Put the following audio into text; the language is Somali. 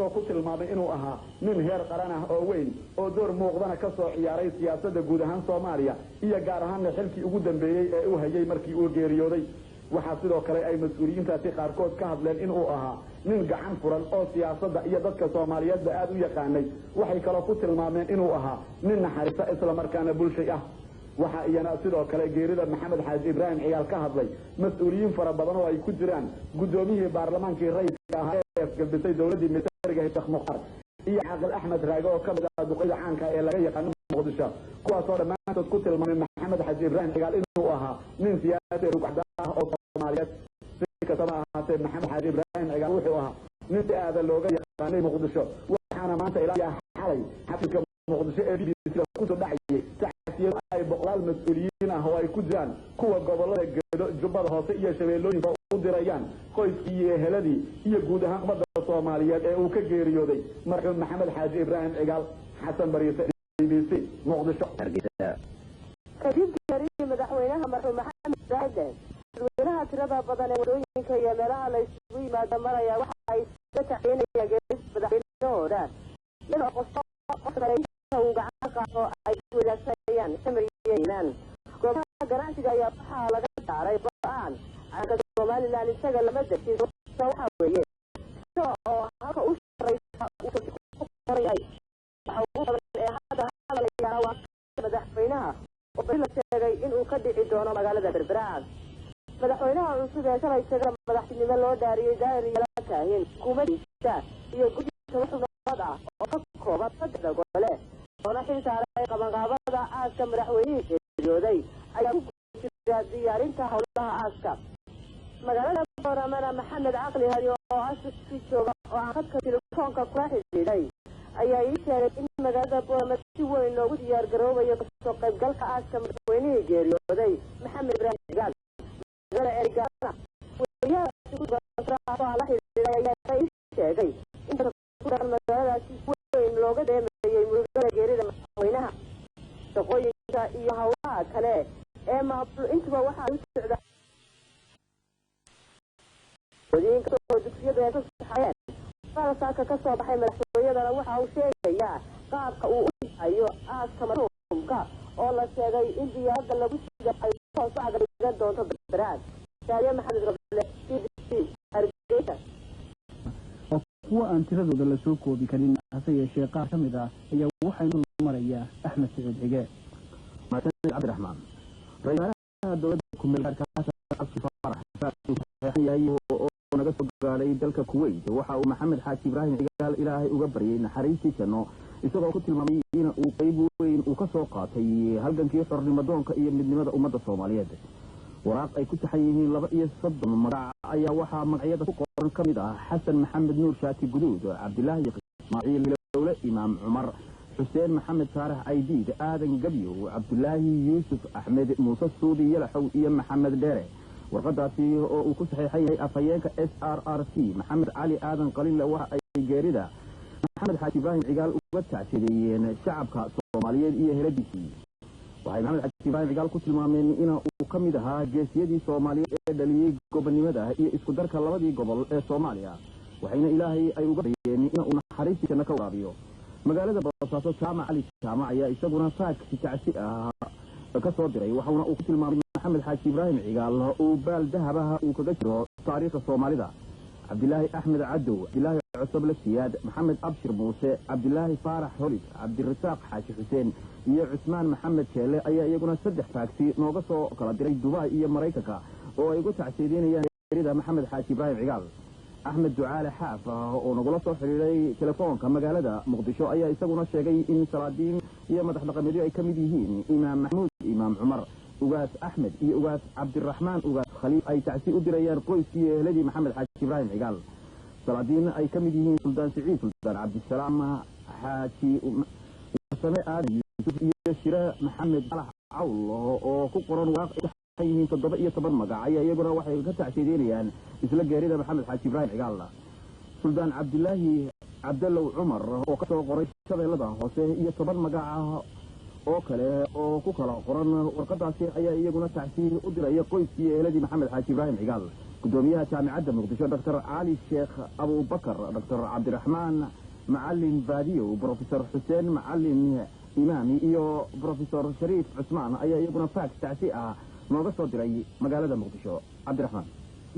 iyagoo ku tilmaamay inuu ahaa nin heer qaran ah oo weyn oo door muuqdana ka soo ciyaaray siyaasadda guud ahaan Soomaaliya iyo gaar ahaan xilkii ugu dambeeyay ee uu hayay markii uu geeriyooday waxaa sidoo kale ay mas'uuliyiintaasi qaarkood ka hadleen inuu ahaa nin gacan furan oo siyaasadda iyo dadka Soomaaliyeed aad u yaqaanay waxay kale ku tilmaameen inuu ahaa nin naxariista isla markaana bulshay ah waxa iyana sidoo kale geerida Maxamed Xaaji Ibraahim Cigaal ka hadlay mas'uuliyiin fara badan oo ay ku jiraan gudoomiyihii baarlamaankii rayidka ahaa ee galbisay dawladii militariga Sheekh Muqtar iyo Aqal Axmed Raago oo ka mid ah duqeyda caanka ee laga yaqaan Muqdisho kuwaas oo dhammaantood ku tilmaamay Maxamed Xaaji Ibraahim Cigaal inuu ahaa nin siyaasi ruuxda ah oo Soomaaliyeed si kastaba ahaatee Maxamed Xaaji Ibraahim Cigaal wuxuu ahaa nin aad looga yaqaanay Muqdisho waxaana maanta ilaa xalay xafiiska Muqdisho ee BBC ku soo dhacay ay boqolaal mas'uuliyiin ah oo ay ku jiraan kuwa gobolada Gedo Jubbada Hoose iyo Shabeellooyinka u dirayaan qoyskii iyo eheladii iyo guud ahaan ummadda Soomaaliyeed ee uu ka geeriyooday marxuum Maxamed Xaaji Ibraahim Cigaal xasan bariise BBC Muqdisho kadib geeridii madaxweynaha marxuum Maxamed Ibraahim dadweynaha tirada badan ee wadooyinka iyo meelaha la isugu yimaado maraya waxa ay ka taxinayaan geerida madaxweynahooda iyadoo qofka uu gacan qaado ay wadaagsanayaan samariyeen goobaha ganacsiga ayaa waxaa laga saaray go'aan calanka Somaliland isaga lama degsiyo waxa weeye oo halka uu shaqeeyo uu qorayay waxa uu qabay hadda hadalaya waa madaxweynaha oo bari la sheegay in uu ka dhici doono magaalada Berbera madaxweynaha cusub ee shalay sheegay madaxtinimo loo dhaariyay daariya la kaahin hukuumaddiisa iyo guddiga wuxuunada oo ka kooban saddex gole oo xil saaray qabanqaabada aaska madaxweynaha geeriyooday ayaa ku guuleystay diyaarinta howlaha aaska magaalada Boorama Maxamed Caqli Hariyo oo aasasi jooga oo aan khadka telefoonka kula xiriiray ayaa ii sheegay in magaalada Boorama si weyn loogu diyaar garoobayo kasoo qaybgalka aaska madaxweynaha geeriyooday Maxamed Ibraahim Cigaal magaalada Erigana wariyaha la xiriiray ayaa ii sheegay in magaalada si weyn looga deemayay mudada geerida madaxweynaha shaqooyinka iyo hawlaha kale ee maamul intuba waxa uu socda wadooyinka oo dugsiyada ka saxayeen falsaafka ka soo baxay madaxweynada waxa uu sheegayaa qaabka uu u hayo aaska marxuumka oo la sheegay in diyaarada lagu siiyay ay soo socdaan doonto Berbera Shaariya Maxamed Rabile BBC Hargeysa kuwa aan tiradooda la soo koobi karin hase yeeshee qaar ka mid ah ayaa waxaynu marayaa Axmed Saciid Cige Maxamed Cabdiraxmaan ra'iisul dowladda ku-meelgaarka oo naga soo gaaray dalka Kuwait waxa uu Maxamed Xaaji Ibraahim Cigaal Ilaahay uga baryay naxariistii janno isagoo ku tilmaamay in uu qayb weyn uu ka soo qaatay halgankii xornimada iyo midnimada ummadda Soomaaliyeed waraaq ay ku taxan yihiin 32 magac ayaa waxaa magacyada ku qoran ka mid ah Xasan Maxamed Nuur Shaati Guduud Cabdilaahi Ismaaciil Lawle Imaam Cumar Xuseen Maxamed Saarax Aydiid Aadan Gabiyo Cabdilaahi Yuusuf Axmed Muuse Suudi Yalaxow iyo Maxamed Dheere warqadaasi oo uu ku saxiixay afhayeenka SRRC Maxamed Cali Aadan Qaliile waxa ay geerida Maxamed Xaaji Ibraahim Cigaal uga tacsiyeeyeen shacabka Soomaaliyeed iyo heladiisii waxay Maxamed Xaaji Ibraahim Cigaal ku tilmaameen in uu ka mid ahaa geesiyadii Soomaaliyeed ee dhaliyay gobonimada iyo isku darka labadii gobol ee Soomaaliya waxayna Ilaahay ay uga baryeen in uu naxariistiisa ka waraabiyo magaalada Boosaaso Jaamac Ali Jaamac ayaa isaguna faakisi tacsi ah ka soo diray waxaana uu ku tilmaamay Maxamed Xaaji Ibraahim Cigaal oo baal dahabaha uu kaga jiro taariikhda Soomaalida Cabdilaahi Axmed Cadow Cabdilaahi Cusub Siyaad Maxamed Abshir Muuse Cabdilaahi Faarax Holis Cabdirasaaq Xaaji Xuseen iyo Cusmaan Maxamed Jeelle ayaa iyaguna saddex faagsi nooga soo kala diray Dubai iyo Mareykanka oo ay ugu tacsiyeynayaan geerida Maxamed Xaaji Ibraahim Cigaal Axmed Ducaale Xaaf oo nagula soo xiriiray telefoonka magaalada Muqdisho ayaa isaguna sheegay in salaadiin iyo madax dhaqameedyo ay ka mid yihiin Imaam Maxmuud Imaam Cumar ugaas Axmed iyo ugaas Cabdiraxmaan ugaas Khaliif ay tacsi u dirayaan qoyskii eheladii Maxamed Xaaji Ibraahim Cigaal salaadiin ay ka mid yihiin Suldaan Siciid Suldaan Cabdisalaam Xaaji Same Aadan Yuusuf iyo Shira Maxamed Alax Cawl oo ku qoran waraaq ay yihiin 17 magac ayaa iyaguna waxay ka tacsiyeynayaan isla geerida Maxamed Xaaji Ibraahim Cigaal Suldaan Cabdilaahi Cabdallow Cumar oo ka soo qoray Shabeellada Hoose iyo 10 magac oo kale oo ku kala qoran warqadaasi ayaa iyaguna tacsiin u diray qoyskii eheladii Maxamed Xaaji Ibraahim Cigaal gudoomiyaha jaamacadda muqdisho dr cali sheekh abubakar dr cabdiraxmaan macalin baadiyow brofesor xuseen macalin imaami iyo brofesor shariif cusmaan ayaa iyaguna faag tacsi ah nooga soo diray magaalada muqdisho cabdiraxmaan